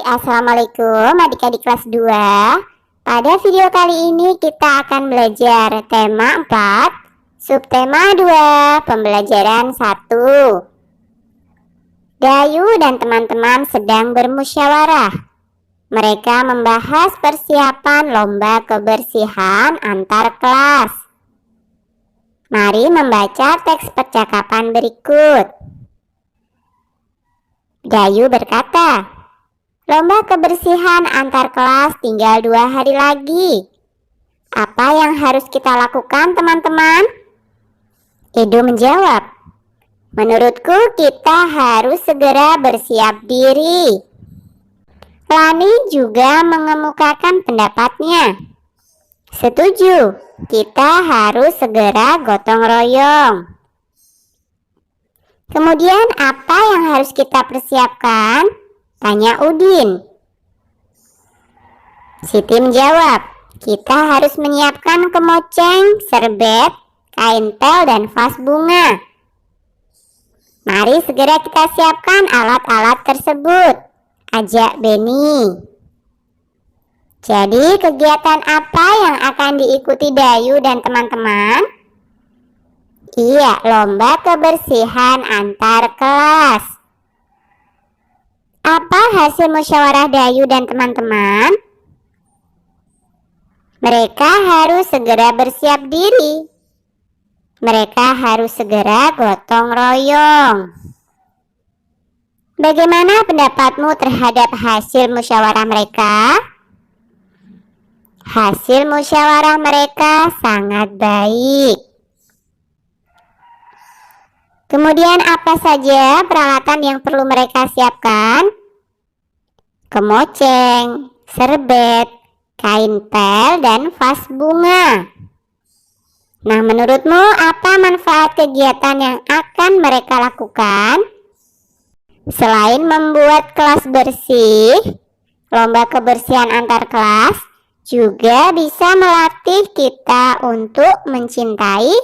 Assalamualaikum adik-adik kelas 2. Pada video kali ini kita akan belajar tema 4, subtema 2, pembelajaran 1. Dayu dan teman-teman sedang bermusyawarah. Mereka membahas persiapan lomba kebersihan antar kelas. Mari membaca teks percakapan berikut. Dayu berkata, "Lomba kebersihan antar kelas tinggal 2 hari lagi. Apa yang harus kita lakukan, teman-teman?" Edo menjawab, "Menurutku kita harus segera bersiap diri." Lani juga mengemukakan pendapatnya. "Setuju, kita harus segera gotong royong." "Kemudian apa yang harus kita persiapkan?" tanya Udin. Siti menjawab, "Kita harus menyiapkan kemoceng, serbet, kain pel, dan vas bunga." "Mari segera kita siapkan alat-alat tersebut," ajak Beni. Jadi kegiatan apa yang akan diikuti Dayu dan teman-teman? Iya, lomba kebersihan antar kelas. Apa hasil musyawarah Dayu dan teman-teman? Mereka harus segera bersiap diri. Mereka harus segera gotong royong. Bagaimana pendapatmu terhadap hasil musyawarah mereka? Hasil musyawarah mereka sangat baik. Kemudian apa saja peralatan yang perlu mereka siapkan? Kemoceng, serbet, kain pel, dan vas bunga. Nah, menurutmu apa manfaat kegiatan yang akan mereka lakukan? Selain membuat kelas bersih, lomba kebersihan antar kelas juga bisa melatih kita untuk mencintai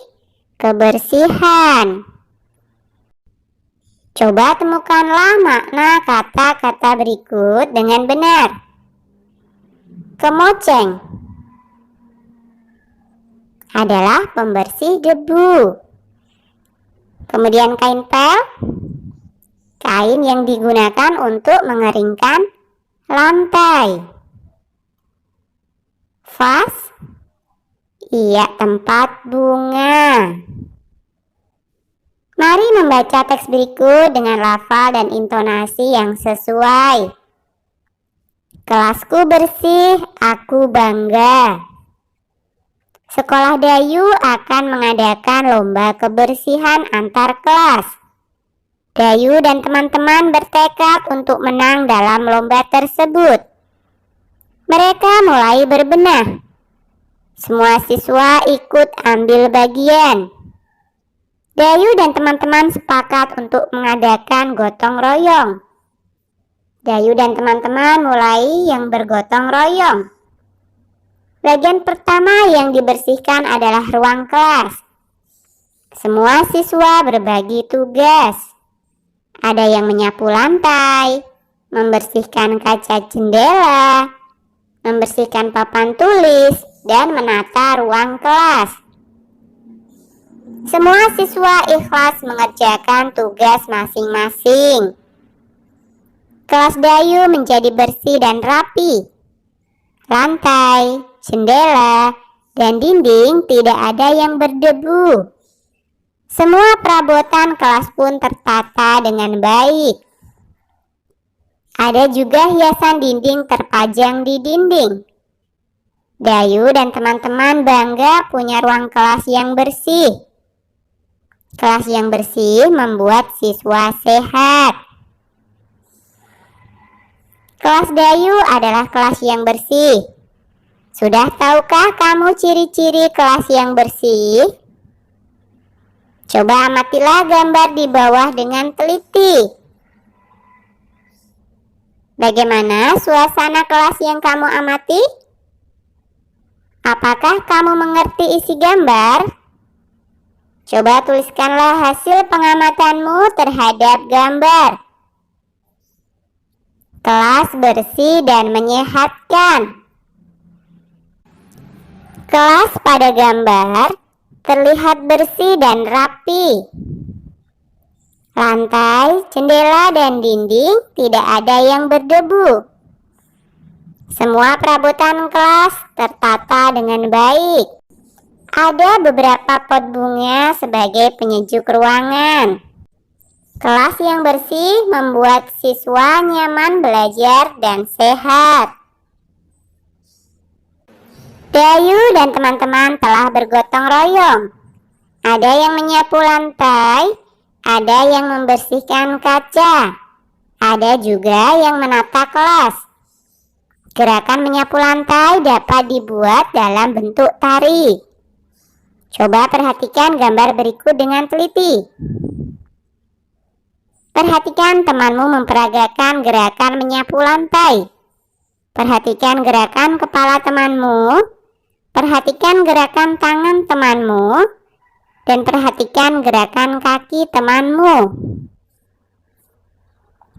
kebersihan. Coba temukanlah makna kata-kata berikut dengan benar. Kemoceng adalah pembersih debu. Kemudian kain pel, kain yang digunakan untuk mengeringkan lantai. Vas, iya, tempat bunga. Mari membaca teks berikut dengan lafal dan intonasi yang sesuai. Kelasku bersih, aku bangga. Sekolah Dayu akan mengadakan lomba kebersihan antar kelas. Dayu dan teman-teman bertekad untuk menang dalam lomba tersebut. Mereka mulai berbenah. Semua siswa ikut ambil bagian. Dayu dan teman-teman sepakat untuk mengadakan gotong royong. Dayu dan teman-teman mulai yang bergotong royong. Bagian pertama yang dibersihkan adalah ruang kelas. Semua siswa berbagi tugas. Ada yang menyapu lantai, membersihkan kaca jendela, membersihkan papan tulis, dan menata ruang kelas. Semua siswa ikhlas mengerjakan tugas masing-masing. Kelas Dayu menjadi bersih dan rapi. Lantai, jendela, dan dinding tidak ada yang berdebu. Semua perabotan kelas pun tertata dengan baik. Ada juga hiasan dinding terpajang di dinding. Dayu dan teman-teman bangga punya ruang kelas yang bersih. Kelas yang bersih membuat siswa sehat. Kelas Dayu adalah kelas yang bersih. Sudah tahukah kamu ciri-ciri kelas yang bersih? Coba amatilah gambar di bawah dengan teliti. Bagaimana suasana kelas yang kamu amati? Apakah kamu mengerti isi gambar? Coba tuliskanlah hasil pengamatanmu terhadap gambar. Kelas bersih dan menyehatkan. Kelas pada gambar terlihat bersih dan rapi. Lantai, jendela, dan dinding tidak ada yang berdebu. Semua perabotan kelas tertata dengan baik. Ada beberapa pot bunga sebagai penyejuk ruangan. Kelas yang bersih membuat siswa nyaman belajar dan sehat. Dayu dan teman-teman telah bergotong royong. Ada yang menyapu lantai, ada yang membersihkan kaca, ada juga yang menata kelas. Gerakan menyapu lantai dapat dibuat dalam bentuk tari. Coba perhatikan gambar berikut dengan teliti. Perhatikan temanmu memperagakan gerakan menyapu lantai. Perhatikan gerakan kepala temanmu. Perhatikan gerakan tangan temanmu. Dan perhatikan gerakan kaki temanmu.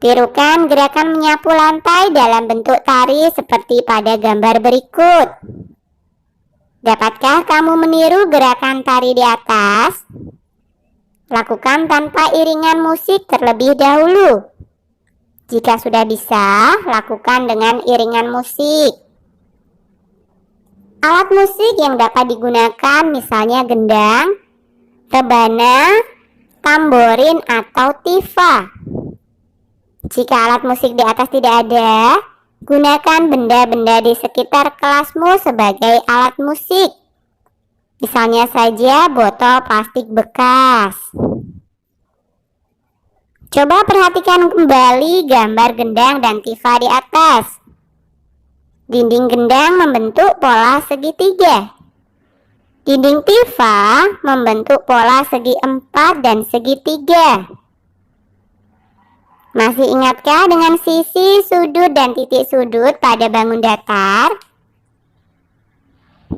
Tirukan gerakan menyapu lantai dalam bentuk tari seperti pada gambar berikut. Dapatkah kamu meniru gerakan tari di atas? Lakukan tanpa iringan musik terlebih dahulu. Jika sudah bisa, lakukan dengan iringan musik. Alat musik yang dapat digunakan misalnya gendang, rebana, tamborin, atau tifa. Jika alat musik di atas tidak ada, gunakan benda-benda di sekitar kelasmu sebagai alat musik. Misalnya saja botol plastik bekas. Coba perhatikan kembali gambar gendang dan tifa di atas. Dinding gendang membentuk pola segitiga. Dinding tifa membentuk pola segi 4 dan segitiga. Masih ingatkah dengan sisi, sudut, dan titik sudut pada bangun datar?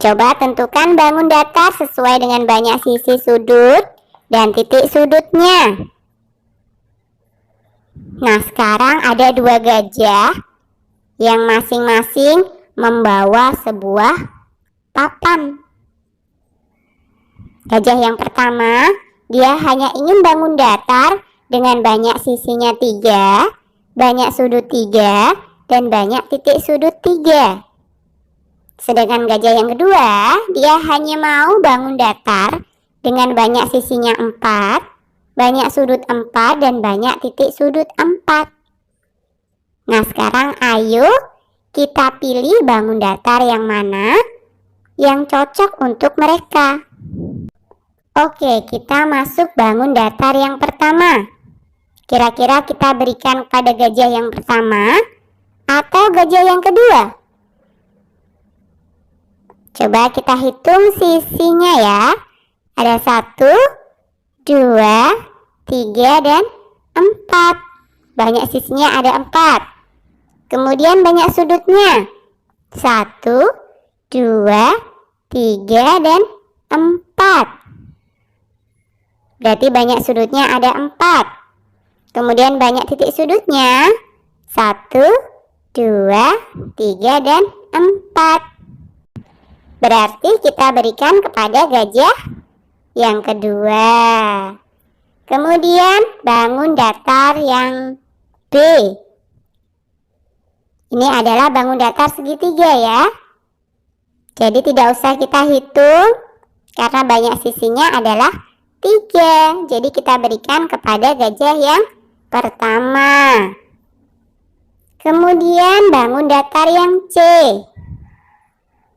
Coba tentukan bangun datar sesuai dengan banyak sisi sudut dan titik sudutnya. Nah, sekarang ada 2 gajah yang masing-masing membawa sebuah papan. Gajah yang pertama, dia hanya ingin bangun datar dengan banyak sisinya 3, banyak sudut 3, dan banyak titik sudut 3. Sedangkan gajah yang kedua, dia hanya mau bangun datar dengan banyak sisinya 4, banyak sudut 4, dan banyak titik sudut 4. Nah, sekarang ayo kita pilih bangun datar yang mana yang cocok untuk mereka. Oke, kita masuk bangun datar yang pertama. Kira-kira kita berikan kepada gajah yang pertama atau gajah yang kedua? Coba kita hitung sisinya ya. Ada 1, 2, 3, dan 4. Banyak sisinya ada 4. Kemudian banyak sudutnya. 1, 2, 3, dan 4. Berarti banyak sudutnya ada 4. Kemudian banyak titik sudutnya. 1, 2, 3, dan 4. Berarti kita berikan kepada gajah yang kedua. Kemudian bangun datar yang B. Ini adalah bangun datar segitiga ya. Jadi tidak usah kita hitung karena banyak sisinya adalah 3. Jadi kita berikan kepada gajah yang pertama. Kemudian bangun datar yang C.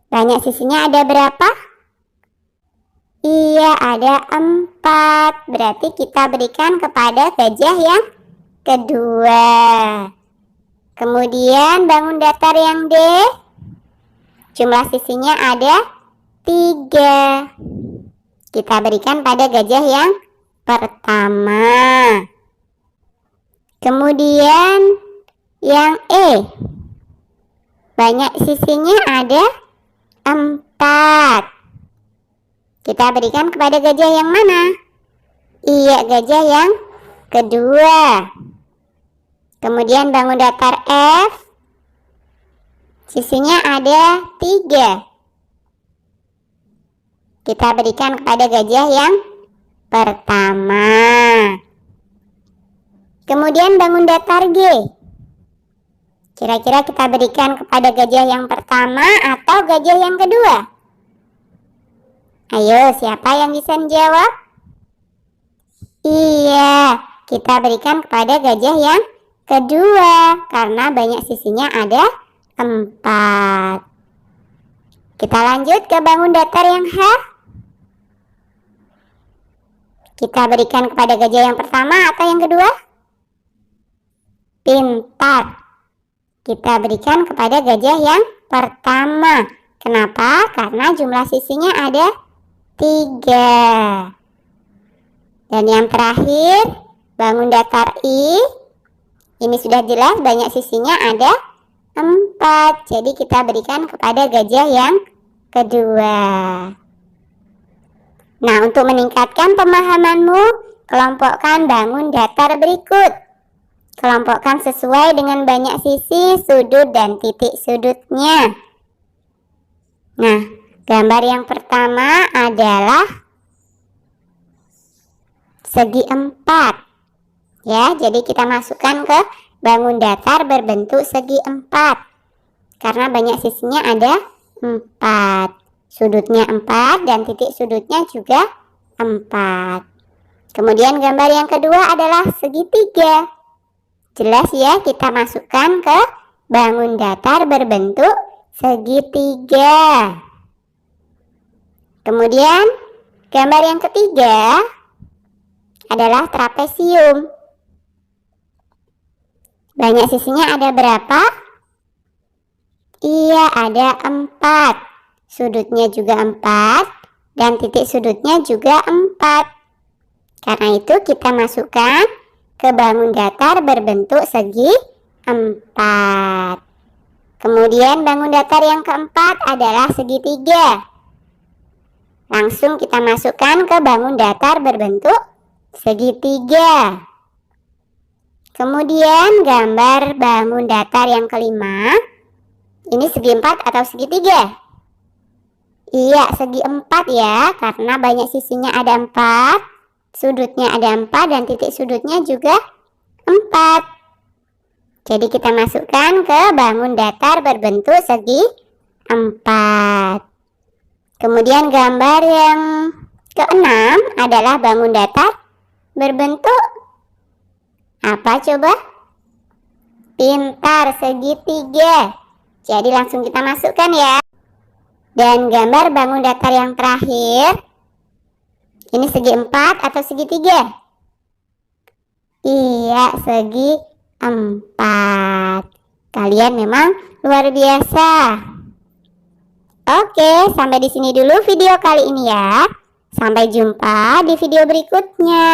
Banyak sisinya ada berapa? Iya, ada 4. Berarti kita berikan kepada gajah yang kedua. Kemudian bangun datar yang D. Jumlah sisinya ada 3. Kita berikan pada gajah yang pertama. Kemudian yang E. Banyak sisinya ada 4. Kita berikan kepada gajah yang mana? Iya, gajah yang kedua. Kemudian bangun datar F. Sisinya ada 3. Kita berikan kepada gajah yang pertama. Kemudian bangun datar G. Kira-kira kita berikan kepada gajah yang pertama atau gajah yang kedua? Ayo, siapa yang bisa menjawab? Iya, kita berikan kepada gajah yang kedua karena banyak sisinya ada 4. Kita lanjut ke bangun datar yang H. Kita berikan kepada gajah yang pertama atau yang kedua? Pintar. Kita berikan kepada gajah yang pertama. Kenapa? Karena jumlah sisinya ada 3. Dan yang terakhir, bangun datar I. Ini sudah jelas banyak sisinya ada 4. Jadi kita berikan kepada gajah yang kedua. Nah, untuk meningkatkan pemahamanmu, kelompokkan bangun datar berikut. Kelompokkan sesuai dengan banyak sisi, sudut, dan titik sudutnya. Nah, gambar yang pertama adalah segi 4. Ya, jadi kita masukkan ke bangun datar berbentuk segi 4. Karena banyak sisinya ada 4. Sudutnya 4 dan titik sudutnya juga 4. Kemudian gambar yang kedua adalah segitiga. Jelas ya, kita masukkan ke bangun datar berbentuk segitiga. Kemudian gambar yang ketiga adalah trapesium. Banyak sisinya ada berapa? Iya, ada 4. Sudutnya juga 4 dan titik sudutnya juga 4. Karena itu kita masukkan ke bangun datar berbentuk segi 4. Kemudian bangun datar yang keempat adalah segitiga. Langsung kita masukkan ke bangun datar berbentuk segitiga. Kemudian gambar bangun datar yang kelima. Ini segi 4 atau segitiga? Iya, segi 4 ya, karena banyak sisinya ada 4. Sudutnya ada 4 dan titik sudutnya juga 4. Jadi kita masukkan ke bangun datar berbentuk segi 4. Kemudian gambar yang keenam adalah bangun datar berbentuk apa coba? Pintar, segitiga. Jadi langsung kita masukkan ya. Dan gambar bangun datar yang terakhir, ini segi 4 atau segitiga? Iya, segi 4. Kalian memang luar biasa. Oke, sampai di sini dulu video kali ini ya. Sampai jumpa di video berikutnya.